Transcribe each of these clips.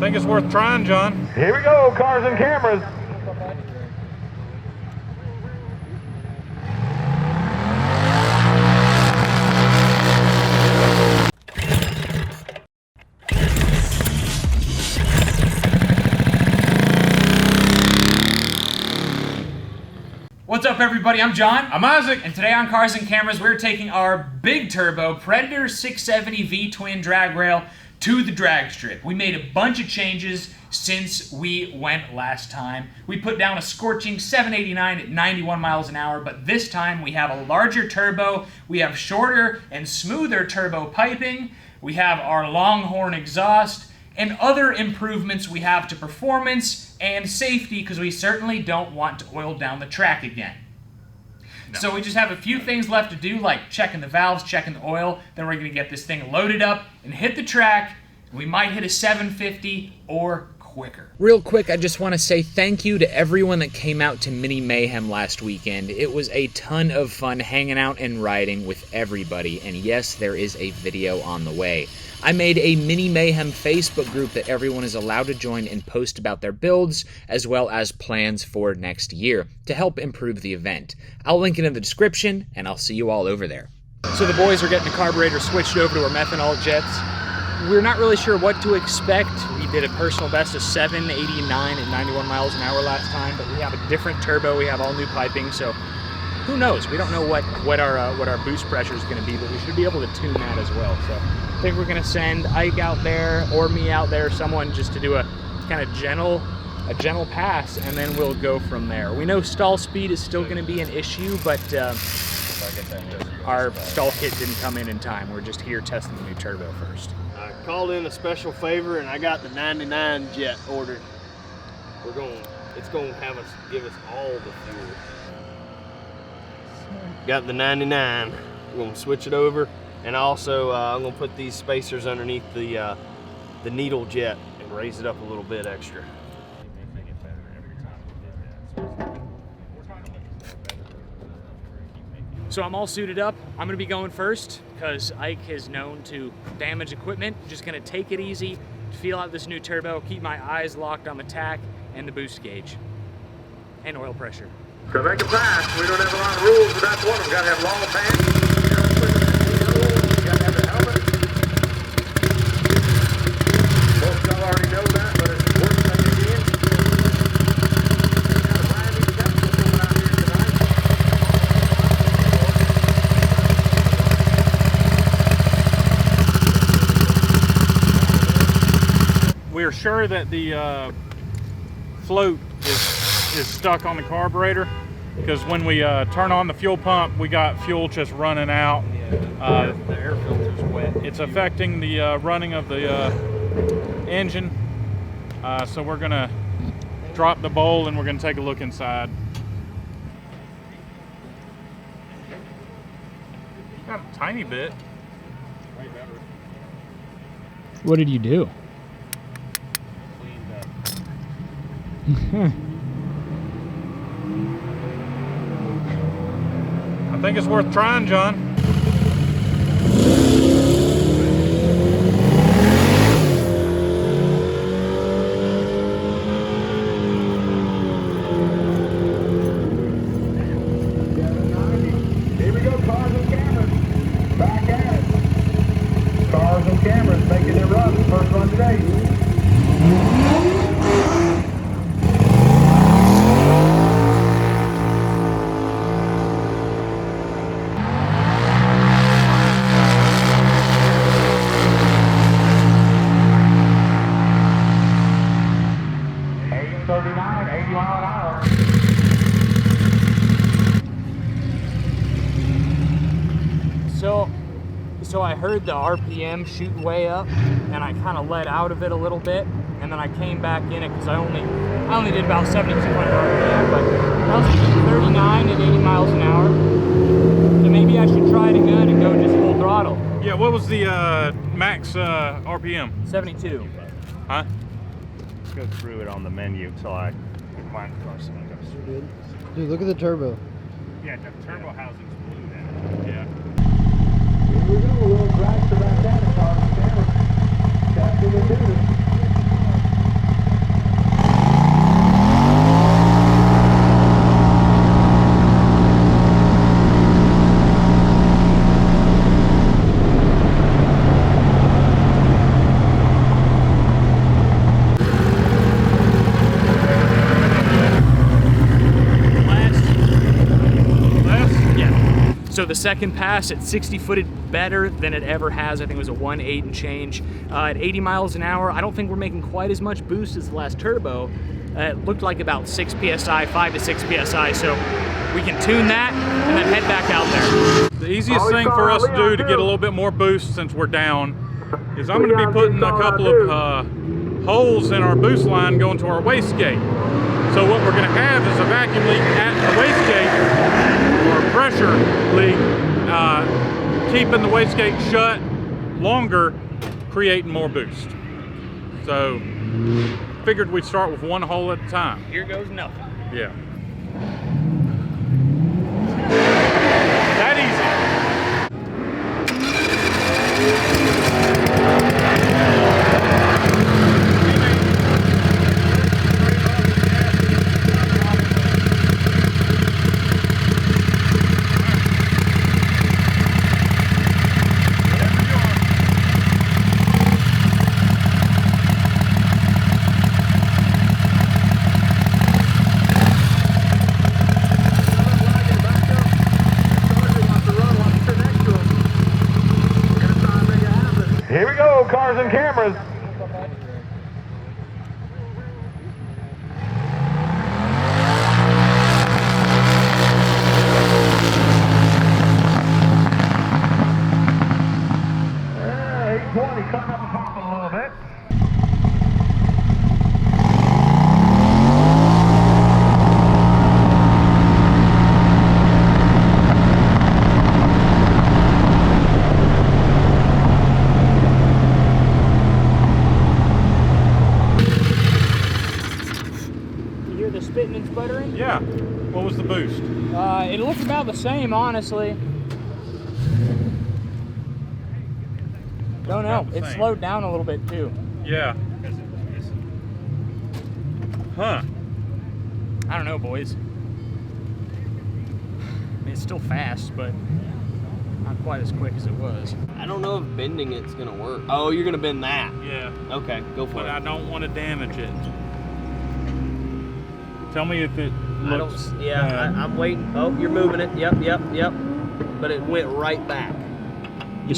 think it's worth trying, John. Here we go, Cars and Cameras. What's up, everybody? I'm John. I'm Isaac. And today on Cars and Cameras, we're taking our big turbo Predator 670 V-twin drag rail to the drag strip. We made a bunch of changes since we went last time. We put down a scorching 789 at 91 miles an hour, but this time we have a larger turbo, we have shorter and smoother turbo piping, we have our Longhorn exhaust, and other improvements we have to performance and safety, because we certainly don't want to oil down the track again. No. So we just have a few things left to do, like checking the valves, checking the oil, then we're going to get this thing loaded up and hit the track. We might hit a 750 or quicker. Real quick, I just want to say thank you to everyone that came out to Mini Mayhem last weekend. It was a ton of fun hanging out and riding with everybody, and yes, there is a video on the way. I made a Mini Mayhem Facebook group that everyone is allowed to join and post about their builds, as well as plans for next year to help improve the event. I'll link it in the description, and I'll see you all over there. So the boys are getting the carburetor switched over to our methanol jets. We're not really sure what to expect. We did a personal best of 789 at 91 miles an hour last time, but we have a different turbo. We have all new piping, so who knows? We don't know what our boost pressure is going to be, but we should be able to tune that as well. So I think we're going to send Ike out there or me out there, someone just to do a kind of gentle pass, and then we'll go from there. We know stall speed is still going to be an issue, but our stall kit didn't come in time. We're just here testing the new turbo first. I called in a special favor and I got the 99 jet ordered. It's going to give us all the fuel. Got the 99. We're going to switch it over, and also I'm going to put these spacers underneath the needle jet and raise it up a little bit extra. So I'm all suited up. I'm gonna be going first because Ike is known to damage equipment. Just gonna take it easy, feel out this new turbo, keep my eyes locked on the tach and the boost gauge and oil pressure. To make a pass, we don't have a lot of rules, but that's one of them. Got to have long pants, got to have a helmet. Most of y'all already know that, but it's worth saying again. Got a brand new capsule coming out here tonight. We're sure that the float is stuck on the carburetor, because when we turn on the fuel pump, we got fuel just running out. The air filter's wet. It's affecting the running of the engine, so we're gonna drop the bowl and we're gonna take a look inside. Got a tiny bit. What did you do? I think it's worth trying, John. Here we go, Cars and Cameras. Back at it. Cars and Cameras making their run. First run today. So I heard the RPM shoot way up, and I kind of let out of it a little bit, and then I came back in it because I only did about 7,200 RPM, but I was shooting 39 at 80 miles an hour. So maybe I should try it again and go just full throttle. Yeah, what was the max RPM? 72. Huh? Let's go through it on the menu till I can find the Carson. Dude, look at the turbo. Yeah, the turbo housing's blue then. Yeah. Here we go, a little Dragster back down, Cars and Cameras. Testing and tuning. So the second pass at 60 footed better than it ever has. I think it was a 1.8 and change. At 80 miles an hour, I don't think we're making quite as much boost as the last turbo. It looked like about 6 PSI, 5 to 6 PSI. So we can tune that and then head back out there. The easiest thing for us to do to get a little bit more boost since we're down is I'm going to be putting a couple of holes in our boost line going to our wastegate. So what we're going to have is a vacuum leak at the wastegate, or a pressure leak, keeping the wastegate shut longer, creating more boost. So figured we'd start with one hole at a time. Here goes nothing. Yeah. That easy. Here we go, cars and cameras. Yeah, 820 coming up and popping a little bit. Spitting and sputtering? Yeah. What was the boost? It looked about the same, honestly. Don't know. It slowed down a little bit too. Yeah. Huh. I don't know, boys. I mean, it's still fast, but not quite as quick as it was. I don't know if bending it's gonna work. Oh, you're gonna bend that. Yeah. Okay, go for But it. I don't want to damage it. Tell me if it looks. I'm waiting. Oh, you're moving it. Yep. But it went right back. You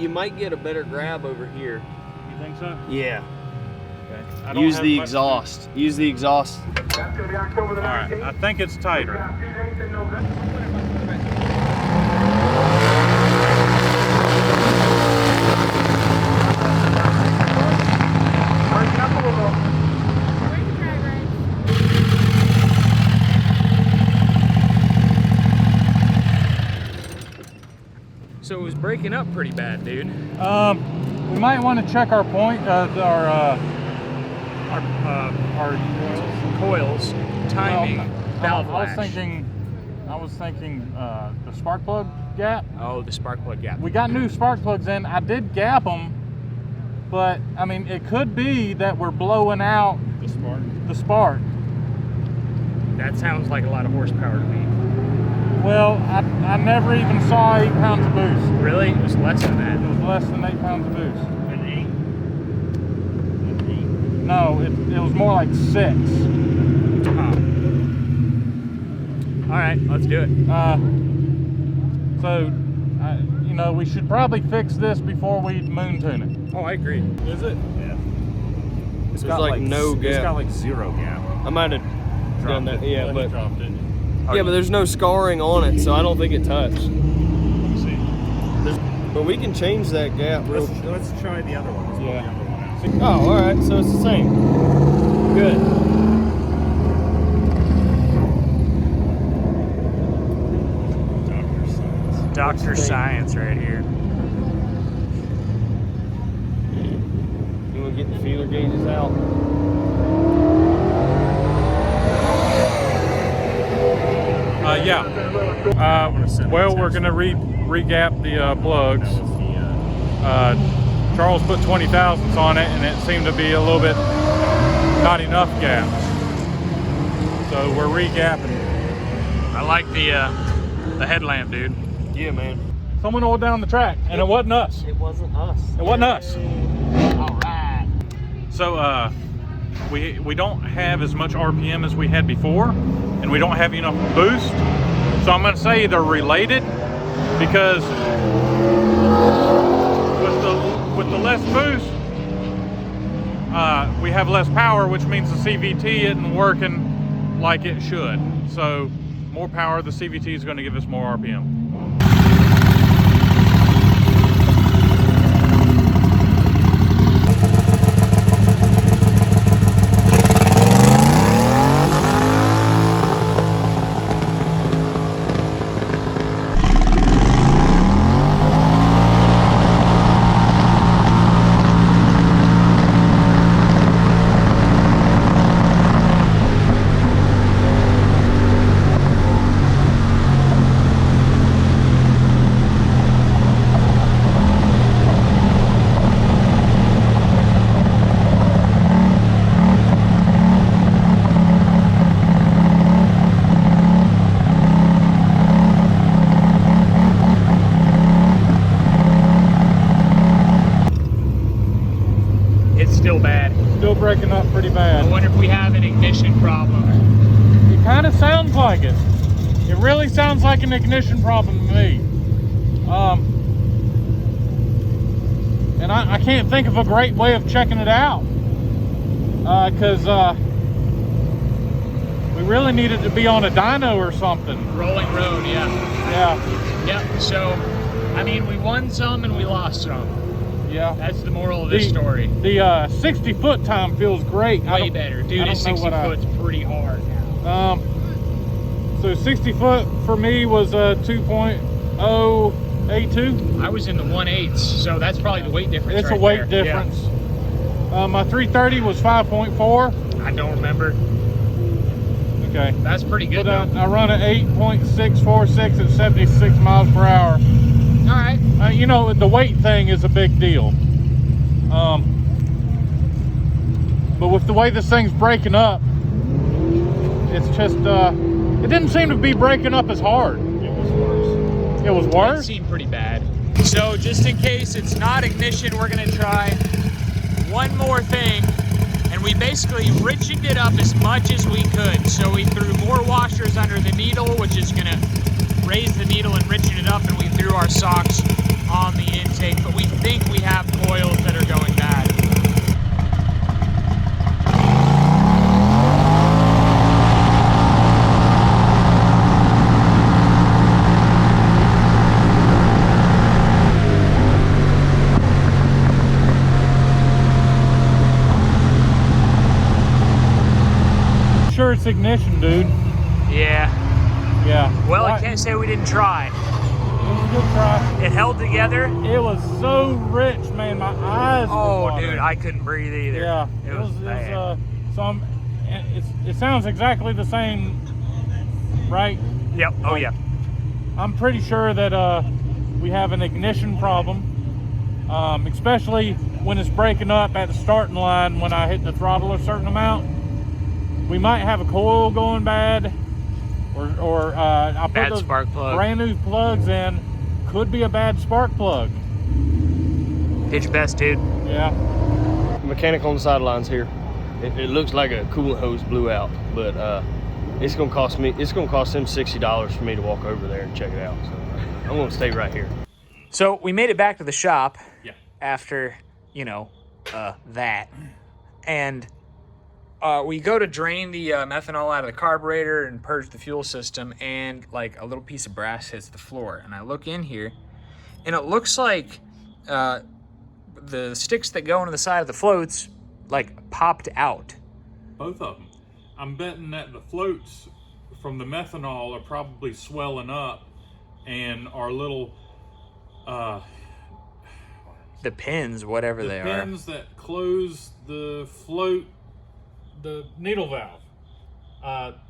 might get a better grab over here. You think so? Yeah. Okay. I don't Use have the much- exhaust. Use the exhaust. That's going to be October the All right. 19th. I think it's tighter. We got 2 days in November. Breaking up a little. So it was breaking up pretty bad, dude. We might want to check our point, our Coils, timing, valve I was latch. thinking the spark plug gap. Oh, the spark plug gap. We got new spark plugs in. I did gap them, but I mean, it could be that we're blowing out the spark. That sounds like a lot of horsepower to me. Well, I never even saw 8 pounds of boost. Really? It was less than that. It was less than 8 pounds of boost. No, it was more like 6. All right, let's do it. You know, we should probably fix this before we moon tune it. Oh, I agree. Is it? Yeah. It's got like no It's gap. got like 0 gap. I might have done that. Yeah, but dropped it. yeah, but there's no scarring on it, so I don't think it touched. Let me see. But we can change that gap real. Let's try the other one. Let's pull the other one out. Oh, all right. So it's the same. Good. Dr. Science right here. You want to get the feeler gauges out? Yeah. Well, we're gonna re-gap the plugs. Charles put 20 thousandths on it, and it seemed to be a little bit not enough gaps. So we're re-gapping. I like the headlamp, dude. Yeah, man. Someone oiled down the track, and it wasn't us. It wasn't us. It wasn't us. All right. So we don't have as much RPM as we had before, and we don't have enough boost. So I'm gonna say they're related, because with the less boost, we have less power, which means the CVT isn't working like it should. So more power, the CVT is going to give us more RPM. Still breaking up pretty bad. I wonder if we have an ignition problem. It kind of sounds like it. It really sounds like an ignition problem to me. And I can't think of a great way of checking it out. Because we really needed to be on a dyno or something. Rolling road, yeah. Yeah. Yep, so, I mean, we won some and we lost some. Yeah. That's the moral of this story. The 60-foot time feels great. Way better. Dude, this 60 foot's pretty hard now. So 60 foot for me was 2.082. I was in the 1/8, so that's probably the weight difference. It's right a weight there. difference. Yeah. My 330 was 5.4. I don't remember. Okay. That's pretty good, But, though. I run at 8.646 at 76 miles per hour. All right. You know, the weight thing is a big deal. But with the way this thing's breaking up, it's just, it didn't seem to be breaking up as hard. It was worse. It was worse? It seemed pretty bad. So just in case it's not ignition, we're gonna try one more thing. And we basically richened it up as much as we could. So we threw more washers under the needle, which is gonna raise the needle and richen it up, and we threw our socks on the intake, but we think we have coils that are going bad. Sure it's ignition, dude. Yeah. Yeah. Well, Right. I can't say we didn't try. It was a good try. It held together. It was so rich, man. My eyes were Oh, watering. dude, I couldn't breathe either. Yeah. It was bad. So it sounds exactly the same, right? Yep. Oh, yeah. I'm pretty sure that we have an ignition problem, especially when it's breaking up at the starting line when I hit the throttle a certain amount. We might have a coil going bad, or I put Bad those spark plug. brand new plugs in. Could be a bad spark plug. Did your best, dude. Yeah. Mechanic on the sidelines here. It looks like a coolant hose blew out, but it's gonna cost them $60 for me to walk over there and check it out. So I'm gonna stay right here. So we made it back to the shop. Yeah. After, you know, that. And we go to drain the methanol out of the carburetor and purge the fuel system, and like a little piece of brass hits the floor. And I look in here, and it looks like the sticks that go into the side of the floats like popped out. Both of them. I'm betting that the floats from the methanol are probably swelling up, and our little The pins, whatever they are. pins that close the float, the needle valve,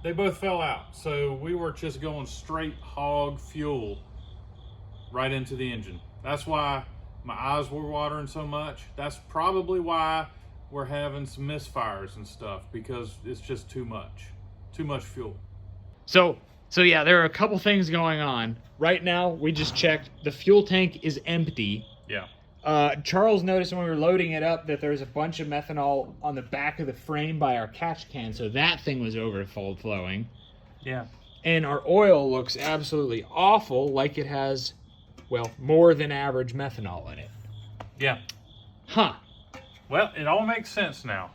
they both fell out. So we were just going straight hog fuel right into the engine. That's why my eyes were watering so much. That's probably why we're having some misfires and stuff, because it's just too much fuel. So yeah, there are a couple things going on. Right now, we just checked. The fuel tank is empty. Yeah. Charles noticed when we were loading it up that there was a bunch of methanol on the back of the frame by our catch can, so that thing was overflowing. Yeah. And our oil looks absolutely awful, like it has well, more than average methanol in it. Yeah. Huh. Well, it all makes sense now.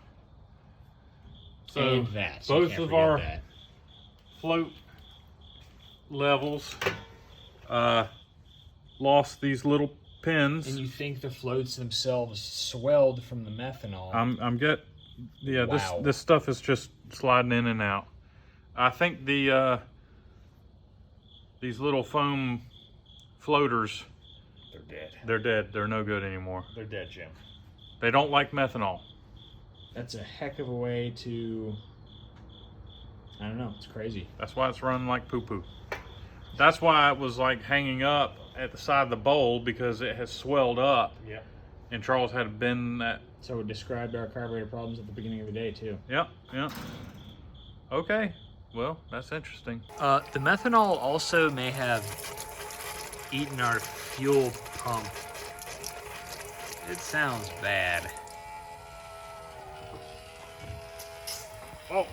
So And that. So both can't of forget our that. float levels lost these little pins. And you think the floats themselves swelled from the methanol? Yeah, this stuff is just sliding in and out. I think the these little foam floaters, They're dead. they're dead. They're no good anymore. They're dead, Jim. They don't like methanol. That's a heck of a way to... I don't know. It's crazy. That's why it's running like poo-poo. That's why it was like hanging up at the side of the bowl, because it has swelled up. Yep. And Charles had to bend that. So it described our carburetor problems at the beginning of the day, too. Yep, yep. Okay, well, that's interesting. The methanol also may have eaten our fuel pump. It sounds bad. Oh.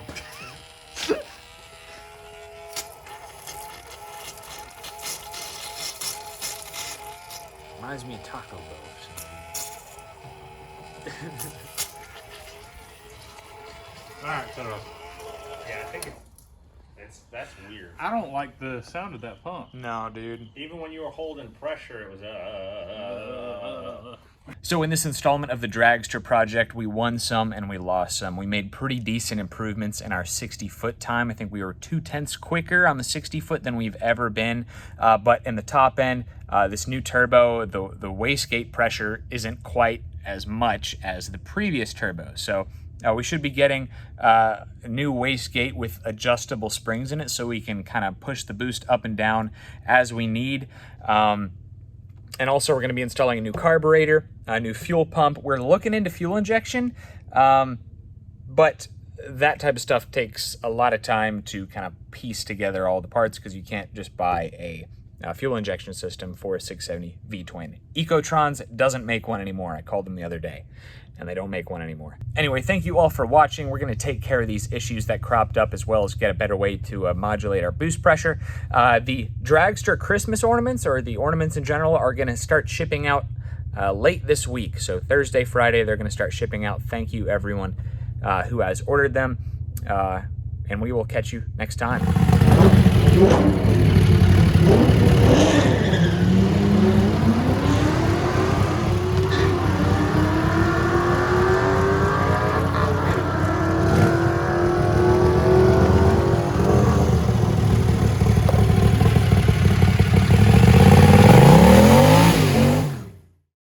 Reminds me of Taco Bell. All right, cut it off. Yeah, I think that's weird. I don't like the sound of that pump. No, dude. Even when you were holding pressure, it was So in this installment of the Dragster project, we won some and we lost some. We made pretty decent improvements in our 60-foot time. I think we were 0.2 quicker on the 60-foot than we've ever been. But in the top end, this new turbo, the wastegate pressure isn't quite as much as the previous turbo. So we should be getting a new wastegate with adjustable springs in it, so we can kind of push the boost up and down as we need. And also we're going to be installing a new carburetor, a new fuel pump. We're looking into fuel injection, but that type of stuff takes a lot of time to kind of piece together all the parts, because you can't just buy a fuel injection system for a 670 V-twin. Ecotrons doesn't make one anymore. I called them the other day, and they don't make one anymore. Anyway, thank you all for watching. We're going to take care of these issues that cropped up, as well as get a better way to modulate our boost pressure. The Dragster Christmas ornaments, or the ornaments in general, are going to start shipping out late this week. So Thursday, Friday, they're going to start shipping out. Thank you, everyone who has ordered them, and we will catch you next time.